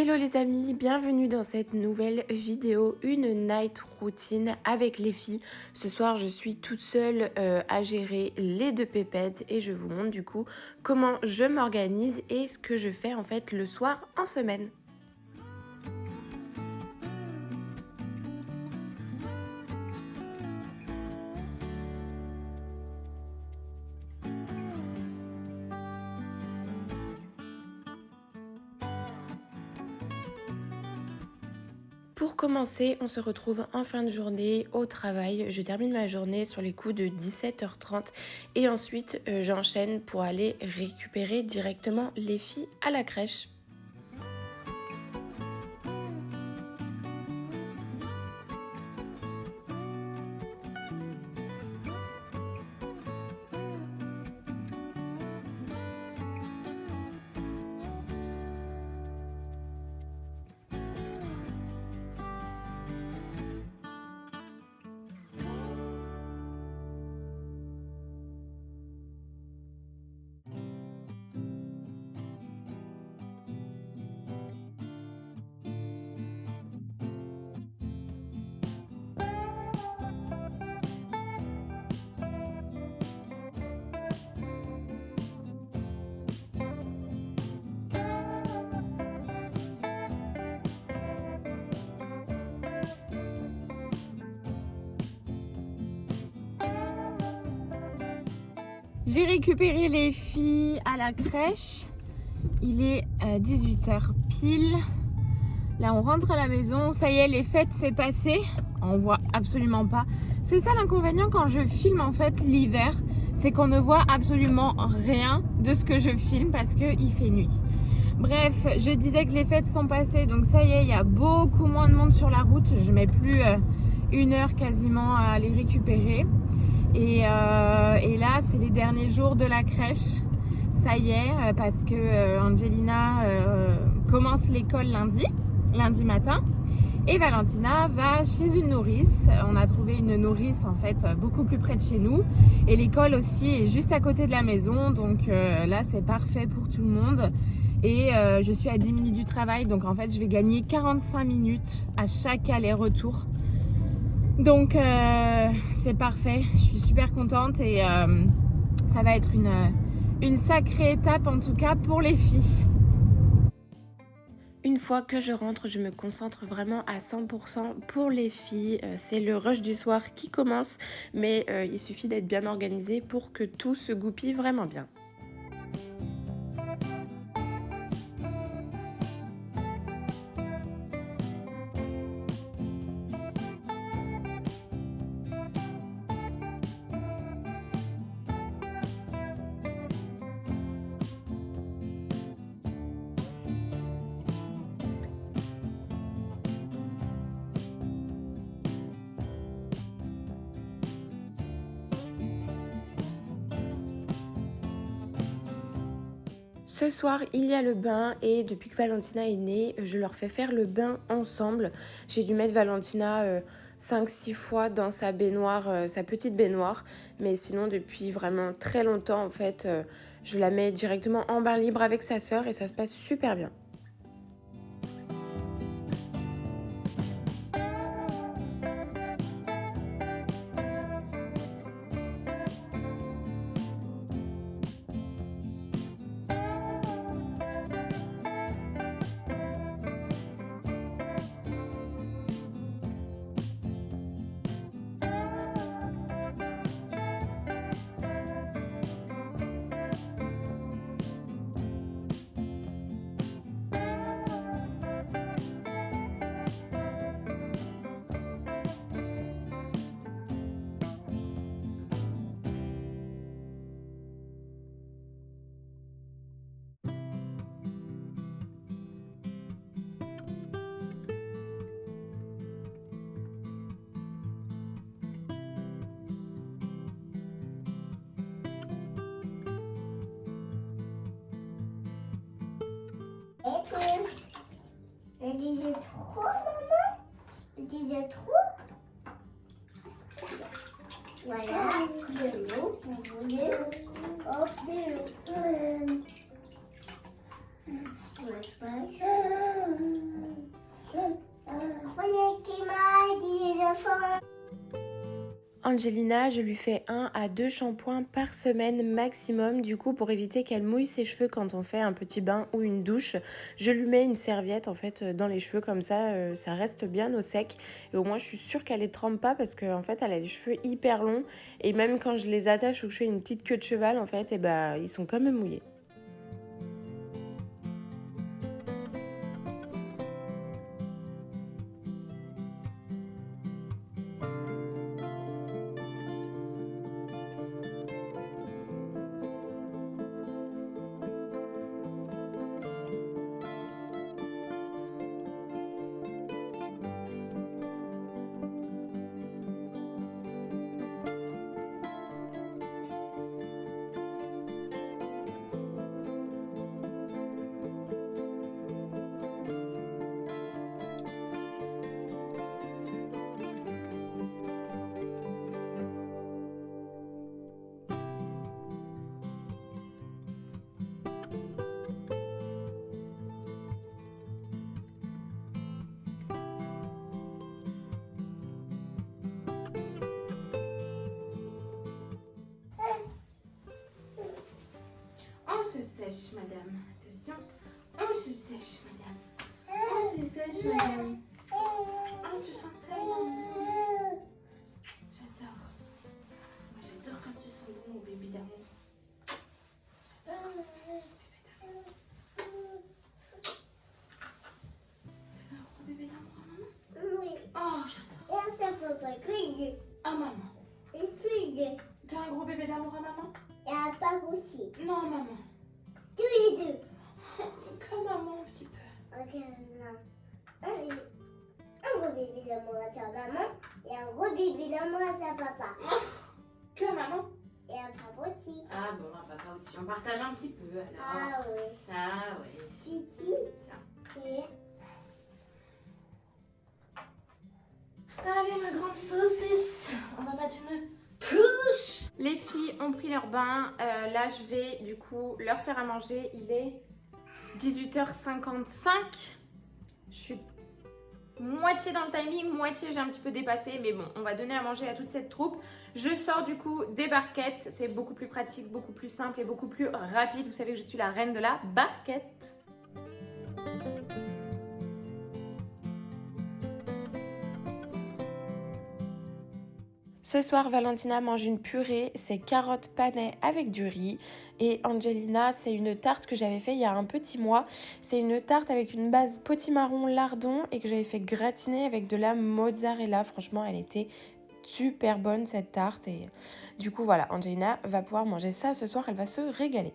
Hello les amis, bienvenue dans cette nouvelle vidéo, une night routine avec les filles. Ce soir je suis toute seule à gérer les deux pépettes et je vous montre du coup comment je m'organise et ce que je fais en fait le soir en semaine. Pour commencer, on se retrouve en fin de journée au travail. Je termine ma journée sur les coups de 17h30 et ensuite j'enchaîne pour aller récupérer directement les filles à la crèche. J'ai récupéré les filles à la crèche. Il est 18h pile. Là, on rentre à la maison. Ça y est, les fêtes, c'est passé. On voit absolument pas. C'est ça l'inconvénient quand je filme en fait l'hiver. C'est qu'on ne voit absolument rien de ce que je filme parce qu'il fait nuit. Bref, je disais que les fêtes sont passées. Donc ça y est, il y a beaucoup moins de monde sur la route. Je mets plus une heure quasiment à les récupérer. Et là, c'est les derniers jours de la crèche. Ça y est, parce que Angelina commence l'école lundi matin. Et Valentina va chez une nourrice. On a trouvé une nourrice en fait beaucoup plus près de chez nous. Et l'école aussi est juste à côté de la maison. Donc là, c'est parfait pour tout le monde. Et je suis à 10 minutes du travail. Donc en fait, je vais gagner 45 minutes à chaque aller-retour. Donc c'est parfait, je suis super contente et ça va être une sacrée étape en tout cas pour les filles. Une fois que je rentre, je me concentre vraiment à 100% pour les filles. C'est le rush du soir qui commence, mais il suffit d'être bien organisé pour que tout se goupille vraiment bien. Ce soir, il y a le bain et depuis que Valentina est née, je leur fais faire le bain ensemble. J'ai dû mettre Valentina 5-6 fois dans sa baignoire, sa petite baignoire. Mais sinon, depuis vraiment très longtemps, en fait, je la mets directement en bain libre avec sa sœur et ça se passe super bien. Elle disait trop, maman. Elle disait trop. Voilà, de l'eau pour vous deux. Hop, de l'eau. Voyez qui m'a dit le fond. Angelina, je lui fais 1 à 2 shampoings par semaine maximum. Du coup, pour éviter qu'elle mouille ses cheveux quand on fait un petit bain ou une douche, je lui mets une serviette en fait dans les cheveux, comme ça, ça reste bien au sec. Et au moins, je suis sûre qu'elle les trempe pas parce qu'en fait, elle a les cheveux hyper longs. Et même quand je les attache ou que je fais une petite queue de cheval, en fait, et bah, ils sont quand même mouillés. On se sèche, madame. Attention. On se sèche, madame. On se sèche, madame. Oh, tu sens tellement bon. J'adore. Moi, j'adore quand tu sens bon, mon bébé d'amour. J'adore quand c'est bon, ce bébé d'amour. C'est un gros bébé d'amour à maman? Oui. Oh, j'adore. Et ça peut pas crier. À maman. Et crier. T'as un gros bébé d'amour à maman? Et à pas aussi. Non, maman. Tous les deux. Comme maman, un petit peu. Ok, non. Un gros bébé d'amour à sa maman. Et un gros bébé d'amour à sa papa. Que maman? Et à papa aussi. Ah bon, à papa aussi. On partage un petit peu alors. Ah oui. Ah oui. Titi. Tiens. Et Allez, ma grande saucisse. On va mettre une couche. Les filles ont pris leur bain. Là, je vais du coup leur faire à manger. Il est 18h55. Je suis moitié dans le timing, moitié j'ai un petit peu dépassé. Mais bon, on va donner à manger à toute cette troupe. Je sors du coup des barquettes. C'est beaucoup plus pratique, beaucoup plus simple et beaucoup plus rapide. Vous savez que je suis la reine de la barquette. Ce soir, Valentina mange une purée, c'est carottes panais avec du riz. Et Angelina, c'est une tarte que j'avais fait il y a un petit mois. C'est une tarte avec une base potimarron lardon et que j'avais fait gratiner avec de la mozzarella. Franchement, elle était super bonne cette tarte. Et du coup, voilà, Angelina va pouvoir manger ça ce soir, elle va se régaler.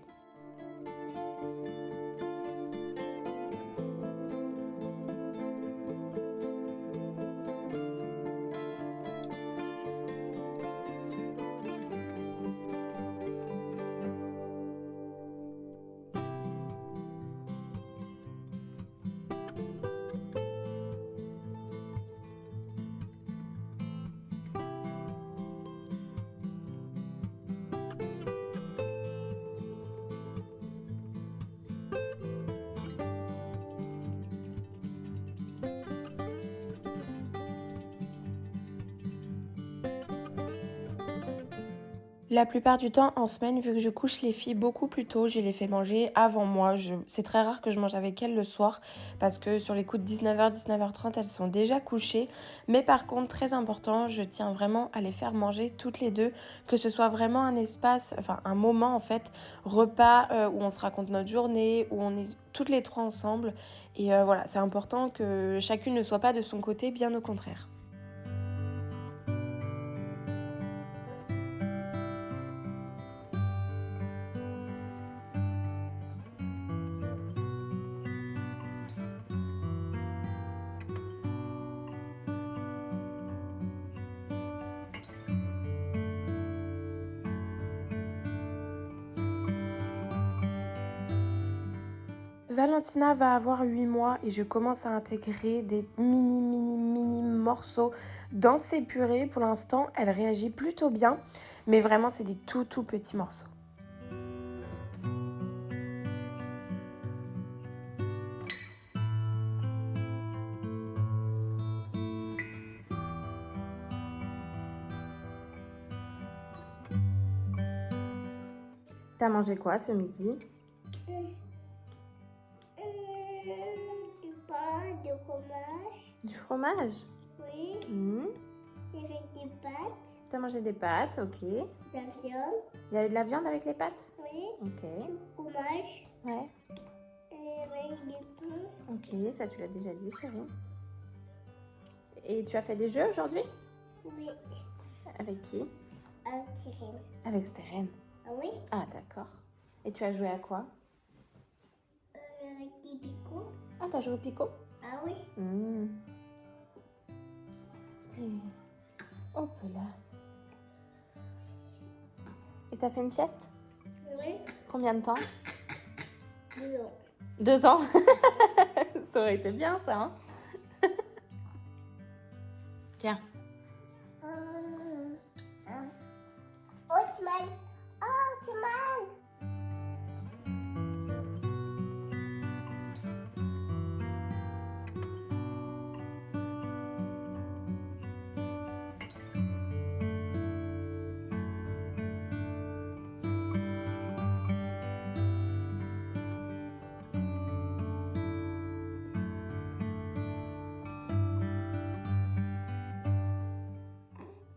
La plupart du temps, en semaine, vu que je couche les filles beaucoup plus tôt, je les fais manger avant moi. C'est très rare que je mange avec elles le soir parce que sur les coups de 19h, 19h30, elles sont déjà couchées. Mais par contre, très important, je tiens vraiment à les faire manger toutes les deux, que ce soit vraiment un espace, enfin un moment en fait, repas où on se raconte notre journée, où on est toutes les trois ensemble. Et voilà, c'est important que chacune ne soit pas de son côté, bien au contraire. Valentina va avoir 8 mois et je commence à intégrer des mini morceaux dans ses purées. Pour l'instant, elle réagit plutôt bien, mais vraiment, c'est des tout petits morceaux. T'as mangé quoi ce midi? Du pain, du fromage. Du fromage? Oui. J'ai fait des pâtes, T'as mangé des pâtes, ok. de la viande. Il y avait de la viande avec les pâtes? Oui. Ok. Du fromage. Ouais. Et avec du pain. Ok, ça tu l'as déjà dit, chérie. Et tu as fait des jeux aujourd'hui? Oui. Avec qui? Un tiré. Avec Steren. Ah oui. Ah, d'accord. Et tu as joué à quoi? Avec des picots. Ah, t'as joué au Pico? Ah oui. Et... hop là. Et t'as fait une sieste? Oui. Combien de temps? 2 ans. 2 ans. Ça aurait été bien ça, hein? Tiens. Osman. Osman.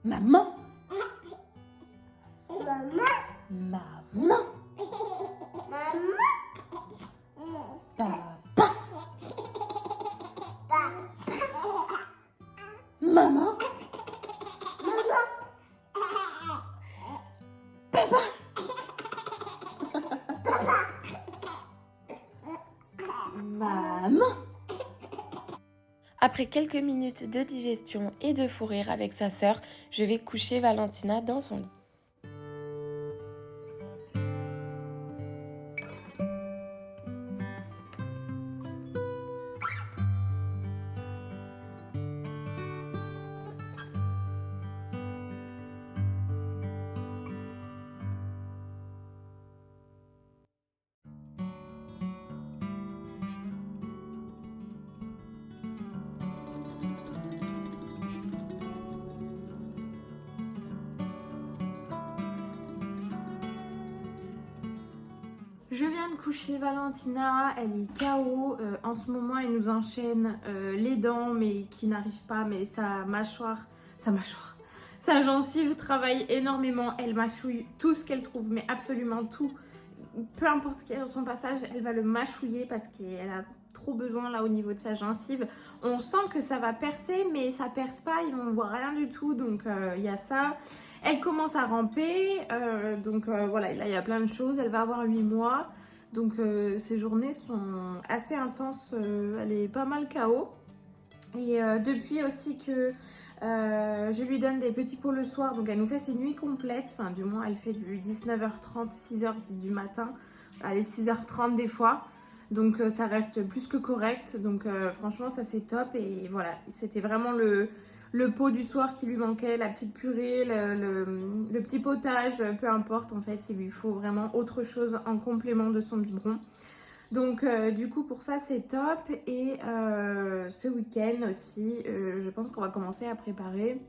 Maman. Maman. Maman. Maman. Papa. Papa. Maman. Maman. Après quelques minutes de digestion et de fou rire avec sa sœur, je vais coucher Valentina dans son lit. Je viens de coucher Valentina, elle est KO. En ce moment, elle nous enchaîne les dents, mais qui n'arrive pas. Mais sa gencive travaille énormément. Elle mâchouille tout ce qu'elle trouve, mais absolument tout. Peu importe ce qu'il y a dans son passage, elle va le mâchouiller parce qu'elle a trop besoin là au niveau de sa gencive. On sent que ça va percer, mais ça perce pas, on voit rien du tout. Donc il y a ça. Elle commence à ramper, voilà, là il y a plein de choses. Elle va avoir 8 mois, donc ses journées sont assez intenses. Elle est pas mal KO. Et depuis aussi que je lui donne des petits pots le soir, donc elle nous fait ses nuits complètes. Enfin, du moins, elle fait du 19h30, 6h du matin, allez, 6h30 des fois. Donc ça reste plus que correct. Donc franchement, ça c'est top. Et voilà, c'était vraiment le pot du soir qui lui manquait, la petite purée, le petit potage, peu importe. En fait, il lui faut vraiment autre chose en complément de son biberon. Donc du coup pour ça c'est top. Et ce week-end aussi je pense qu'on va commencer à préparer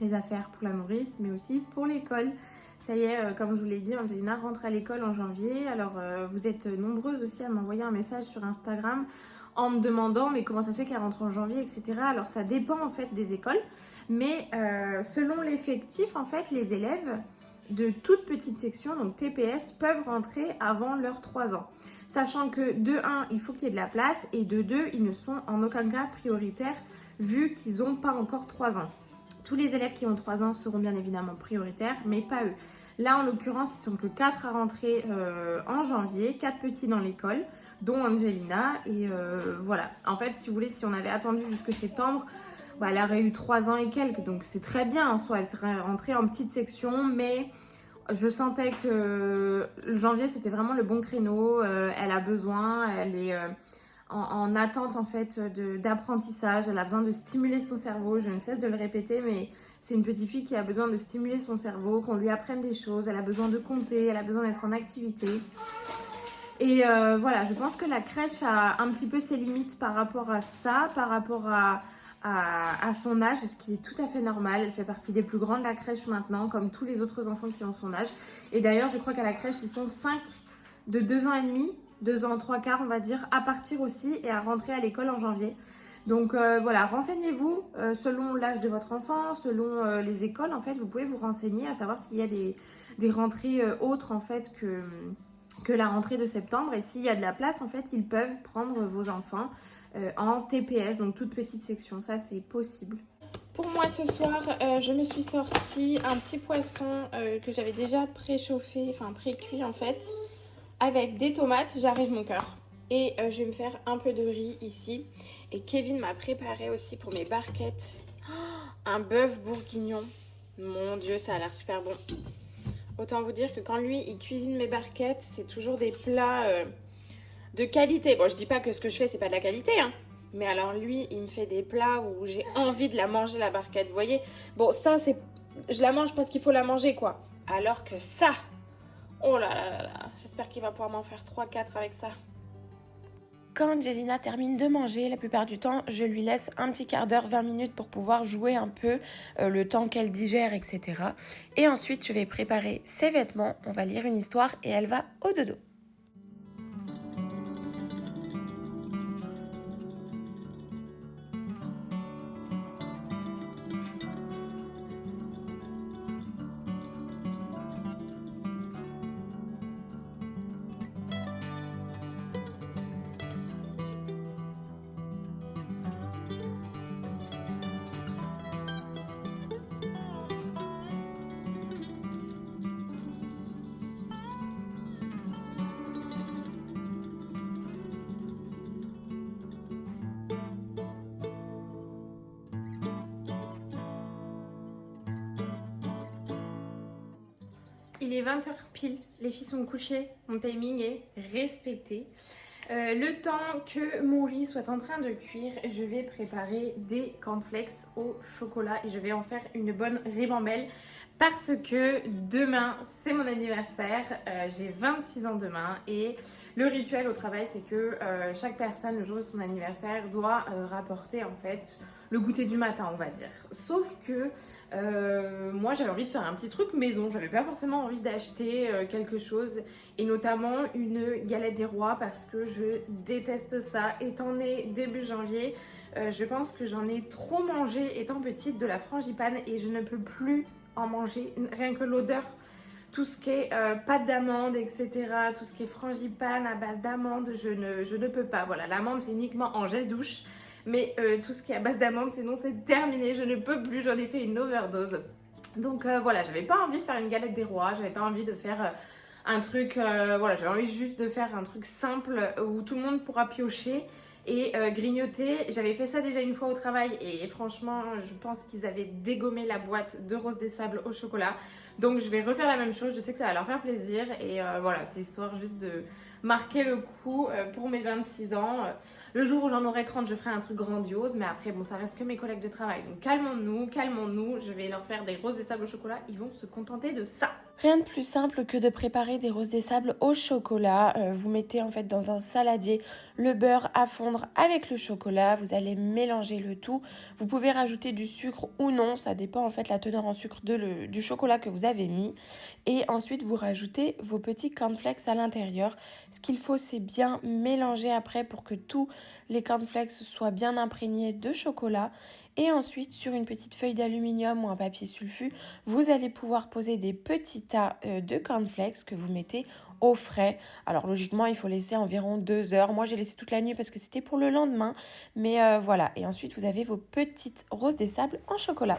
les affaires pour la nourrice mais aussi pour l'école. Ça y est, comme je vous l'ai dit, Angelina rentre à l'école en janvier. Alors vous êtes nombreuses aussi à m'envoyer un message sur Instagram en me demandant mais comment ça se fait qu'elle rentre en janvier, etc. Alors ça dépend en fait des écoles, mais selon l'effectif en fait les élèves de toute petite section, donc TPS, peuvent rentrer avant leurs 3 ans. Sachant que de 1, il faut qu'il y ait de la place et de 2, ils ne sont en aucun cas prioritaires vu qu'ils n'ont pas encore 3 ans. Tous les élèves qui ont 3 ans seront bien évidemment prioritaires, mais pas eux. Là, en l'occurrence, ils sont que 4 à rentrer en janvier, 4 petits dans l'école, dont Angelina. Et voilà. En fait, si vous voulez, si on avait attendu jusque septembre, bah, elle aurait eu 3 ans et quelques. Donc, c'est très bien en soi. Elle serait rentrée en petite section, mais je sentais que janvier, c'était vraiment le bon créneau. Elle a besoin, elle est en attente en fait d'apprentissage. Elle a besoin de stimuler son cerveau. Je ne cesse de le répéter, mais c'est une petite fille qui a besoin de stimuler son cerveau, qu'on lui apprenne des choses. Elle a besoin de compter, elle a besoin d'être en activité. Et voilà, je pense que la crèche a un petit peu ses limites par rapport à ça, par rapport à à son âge, ce qui est tout à fait normal. Elle fait partie des plus grandes de la crèche maintenant, comme tous les autres enfants qui ont son âge. Et d'ailleurs, je crois qu'à la crèche, ils sont 5 de 2 ans et demi, 2 ans 3/4 on va dire, à partir aussi et à rentrer à l'école en janvier. Donc voilà, renseignez-vous selon l'âge de votre enfant, selon les écoles en fait, vous pouvez vous renseigner à savoir s'il y a des rentrées autres en fait que la rentrée de septembre, et s'il y a de la place en fait, ils peuvent prendre vos enfants en TPS, donc toute petite section, ça c'est possible. Pour moi ce soir, je me suis sorti un petit poisson que j'avais déjà préchauffé, enfin pré-cuit en fait, avec des tomates, j'arrive mon cœur. Et je vais me faire un peu de riz ici. Et Kevin m'a préparé aussi pour mes barquettes un bœuf bourguignon. Mon Dieu, ça a l'air super bon. Autant vous dire que quand lui, il cuisine mes barquettes, c'est toujours des plats de qualité. Bon, je dis pas que ce que je fais, c'est pas de la qualité, hein. Mais alors lui, il me fait des plats où j'ai envie de la manger, la barquette. Vous voyez? Bon, ça, c'est... Je la mange parce qu'il faut la manger, quoi. Alors que ça... Oh là là là là. J'espère qu'il va pouvoir m'en faire 3-4 avec ça. Quand Angelina termine de manger, la plupart du temps, je lui laisse un petit quart d'heure, 20 minutes pour pouvoir jouer un peu, le temps qu'elle digère, etc. Et ensuite, je vais préparer ses vêtements, on va lire une histoire et elle va au dodo. Il est 20h pile, les filles sont couchées, mon timing est respecté. Le temps que mon riz soit en train de cuire, je vais préparer des cornflakes au chocolat et je vais en faire une bonne ribambelle parce que demain c'est mon anniversaire, j'ai 26 ans demain et le rituel au travail c'est que chaque personne le jour de son anniversaire doit rapporter en fait le goûter du matin on va dire. Sauf que moi j'avais envie de faire un petit truc maison, j'avais pas forcément envie d'acheter quelque chose et notamment une galette des rois parce que je déteste ça. Étant née début janvier, je pense que j'en ai trop mangé étant petite de la frangipane et je ne peux plus en manger, rien que l'odeur, tout ce qui est pâte d'amande, etc., tout ce qui est frangipane à base d'amande, je ne peux pas. Voilà, l'amande c'est uniquement en gel douche, mais tout ce qui est à base d'amande, sinon c'est terminé, je ne peux plus, j'en ai fait une overdose. Donc voilà, j'avais pas envie de faire une galette des rois, j'avais pas envie de faire un truc, voilà, j'avais envie juste de faire un truc simple où tout le monde pourra piocher et grignoter. J'avais fait ça déjà une fois au travail et franchement je pense qu'ils avaient dégommé la boîte de rose des sables au chocolat, donc je vais refaire la même chose, je sais que ça va leur faire plaisir et voilà, c'est histoire juste de marquer le coup pour mes 26 ans. Le jour où j'en aurai 30 je ferai un truc grandiose, mais après bon ça reste que mes collègues de travail, donc calmons-nous, je vais leur faire des roses des sables au chocolat, ils vont se contenter de ça. Rien de plus simple que de préparer des roses des sables au chocolat. Vous mettez en fait dans un saladier le beurre à fondre avec le chocolat. Vous allez mélanger le tout. Vous pouvez rajouter du sucre ou non. Ça dépend en fait la teneur en sucre du chocolat que vous avez mis. Et ensuite vous rajoutez vos petits cornflakes à l'intérieur. Ce qu'il faut c'est bien mélanger après pour que tous les cornflakes soient bien imprégnés de chocolat. Et ensuite, sur une petite feuille d'aluminium ou un papier sulfu, vous allez pouvoir poser des petits tas de cornflakes que vous mettez au frais. Alors logiquement, il faut laisser environ 2 heures. Moi, j'ai laissé toute la nuit parce que c'était pour le lendemain. Mais voilà. Et ensuite, vous avez vos petites roses des sables en chocolat.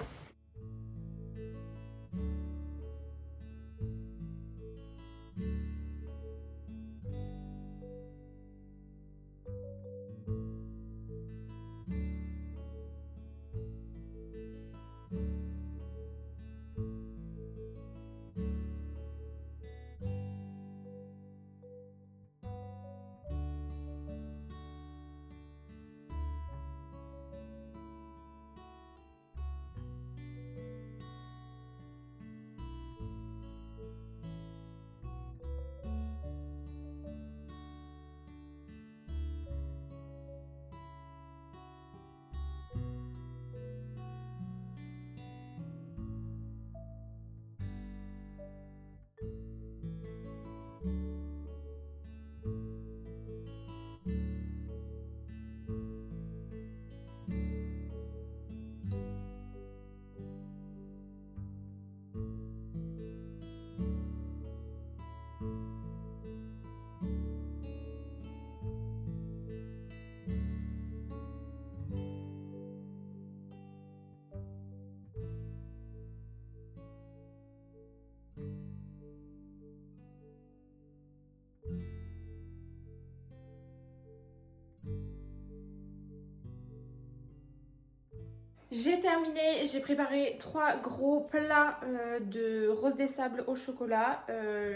J'ai terminé, j'ai préparé 3 gros plats de rose des sables au chocolat.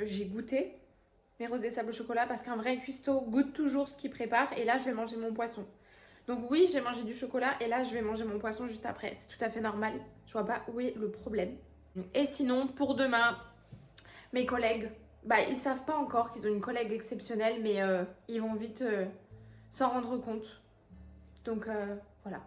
J'ai goûté mes roses des sables au chocolat parce qu'un vrai cuistot goûte toujours ce qu'il prépare. Et là, je vais manger mon poisson. Donc oui, j'ai mangé du chocolat et là, je vais manger mon poisson juste après. C'est tout à fait normal. Je vois pas où est le problème. Et sinon, pour demain, mes collègues, ils savent pas encore qu'ils ont une collègue exceptionnelle, mais ils vont vite s'en rendre compte. Donc voilà.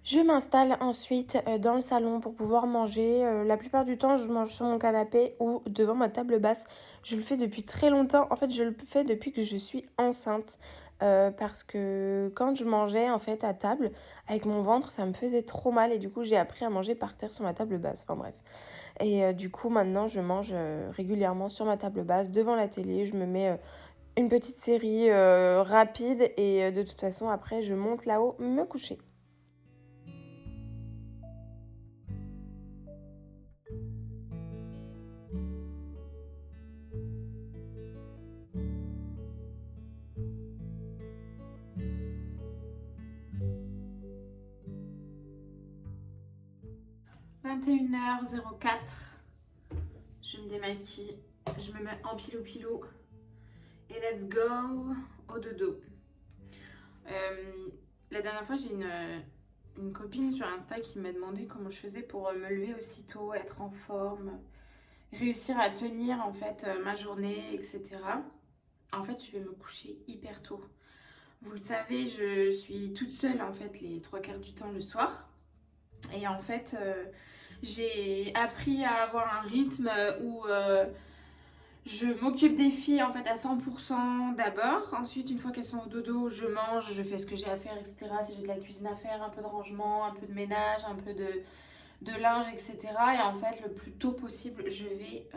Je m'installe ensuite dans le salon pour pouvoir manger. La plupart du temps, je mange sur mon canapé ou devant ma table basse. Je le fais depuis très longtemps. En fait, je le fais depuis que je suis enceinte. Parce que quand je mangeais en fait à table, avec mon ventre, ça me faisait trop mal. Et du coup, j'ai appris à manger par terre sur ma table basse. Enfin bref. Et du coup, maintenant, je mange régulièrement sur ma table basse, devant la télé. Je me mets une petite série rapide. Et de toute façon, après, je monte là-haut me coucher. « 21h04, je me démaquille, je me mets en pilo et let's go au dodo. La dernière fois, j'ai une copine sur Insta qui m'a demandé comment je faisais pour me lever aussitôt, être en forme, réussir à tenir en fait ma journée, etc. En fait, je vais me coucher hyper tôt. Vous le savez, je suis toute seule en fait les 3/4 du temps le soir. Et en fait, j'ai appris à avoir un rythme où je m'occupe des filles en fait à 100% d'abord. Ensuite, une fois qu'elles sont au dodo, je mange, je fais ce que j'ai à faire, etc. Si j'ai de la cuisine à faire, un peu de rangement, un peu de ménage, un peu de linge, etc. Et en fait, le plus tôt possible, je vais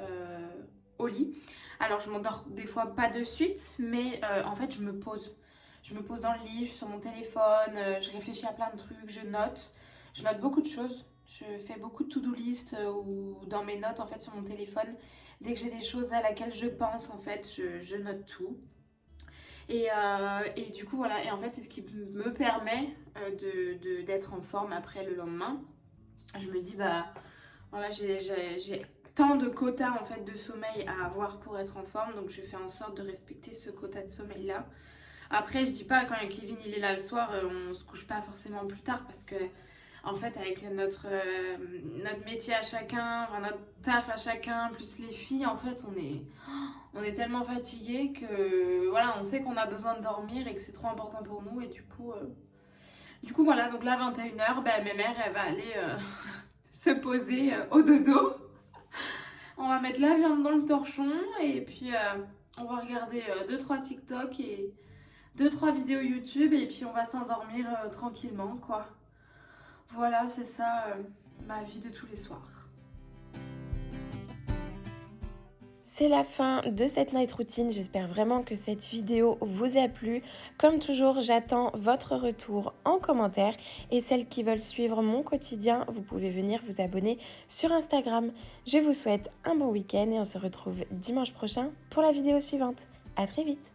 au lit. Alors, je m'endors des fois pas de suite, mais en fait, je me pose. Je me pose dans le lit, je suis sur mon téléphone, je réfléchis à plein de trucs, je note. Je note beaucoup de choses. Je fais beaucoup de to-do list ou dans mes notes en fait sur mon téléphone. Dès que j'ai des choses à laquelle je pense en fait, je note tout. Et du coup voilà, et en fait c'est ce qui me permet d'être en forme après le lendemain. Je me dis voilà, j'ai tant de quotas en fait de sommeil à avoir pour être en forme, donc je fais en sorte de respecter ce quota de sommeil là. Après je dis pas quand Kevin il est là le soir, on se couche pas forcément plus tard parce que en fait, avec notre métier à chacun, enfin notre taf à chacun, plus les filles, en fait, on est tellement fatigués que voilà, on sait qu'on a besoin de dormir et que c'est trop important pour nous. Et du coup voilà, donc là, 21h, ma mère, elle va aller se poser au dodo. On va mettre la viande dans le torchon et puis on va regarder 2-3 TikTok et 2-3 vidéos YouTube et puis on va s'endormir tranquillement, quoi. Voilà, c'est ça ma vie de tous les soirs. C'est la fin de cette night routine. J'espère vraiment que cette vidéo vous a plu. Comme toujours, j'attends votre retour en commentaire. Et celles qui veulent suivre mon quotidien, vous pouvez venir vous abonner sur Instagram. Je vous souhaite un bon week-end et on se retrouve dimanche prochain pour la vidéo suivante. À très vite!